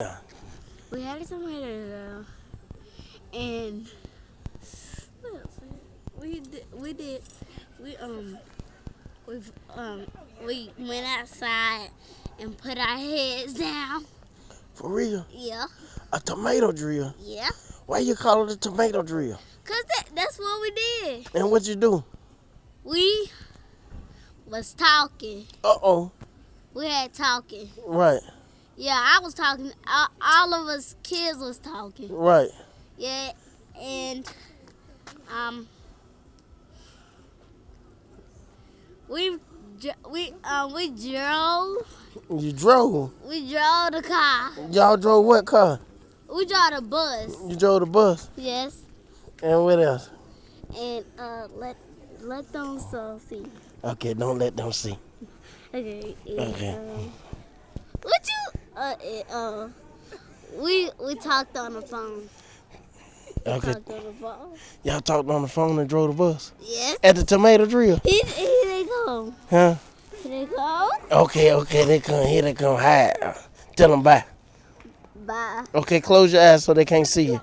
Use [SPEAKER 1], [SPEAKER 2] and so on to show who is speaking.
[SPEAKER 1] Yeah.
[SPEAKER 2] We had a tomato and what else? We we um we went outside and put our heads down.
[SPEAKER 1] For real?
[SPEAKER 2] Yeah,
[SPEAKER 1] A tomato drill?
[SPEAKER 2] yeah.
[SPEAKER 1] Why you call it a tomato drill?
[SPEAKER 2] Cause that's what we did.
[SPEAKER 1] And what you do?
[SPEAKER 2] We was talking.
[SPEAKER 1] Uh-oh.
[SPEAKER 2] We had talking.
[SPEAKER 1] Right,
[SPEAKER 2] Yeah, I was talking. All of us kids was talking.
[SPEAKER 1] right.
[SPEAKER 2] Yeah, and um we we drove.
[SPEAKER 1] You drove.
[SPEAKER 2] We drove the car.
[SPEAKER 1] Y'all drove what car?
[SPEAKER 2] We drove the bus.
[SPEAKER 1] You drove the bus.
[SPEAKER 2] Yes.
[SPEAKER 1] And what else?
[SPEAKER 2] And let them so see.
[SPEAKER 1] Okay, don't let them see.
[SPEAKER 2] Okay. And,
[SPEAKER 1] Okay.
[SPEAKER 2] what you we talked on the phone.
[SPEAKER 1] Okay.
[SPEAKER 2] Talked on the phone.
[SPEAKER 1] Y'all talked on the phone and drove the bus?
[SPEAKER 2] Yes.
[SPEAKER 1] At the tomato drill?
[SPEAKER 2] Here they go.
[SPEAKER 1] Huh?
[SPEAKER 2] Here they go.
[SPEAKER 1] Okay, they come. Here they come. Hi. Tell them bye.
[SPEAKER 2] Bye.
[SPEAKER 1] Okay, close your eyes so they can't see you.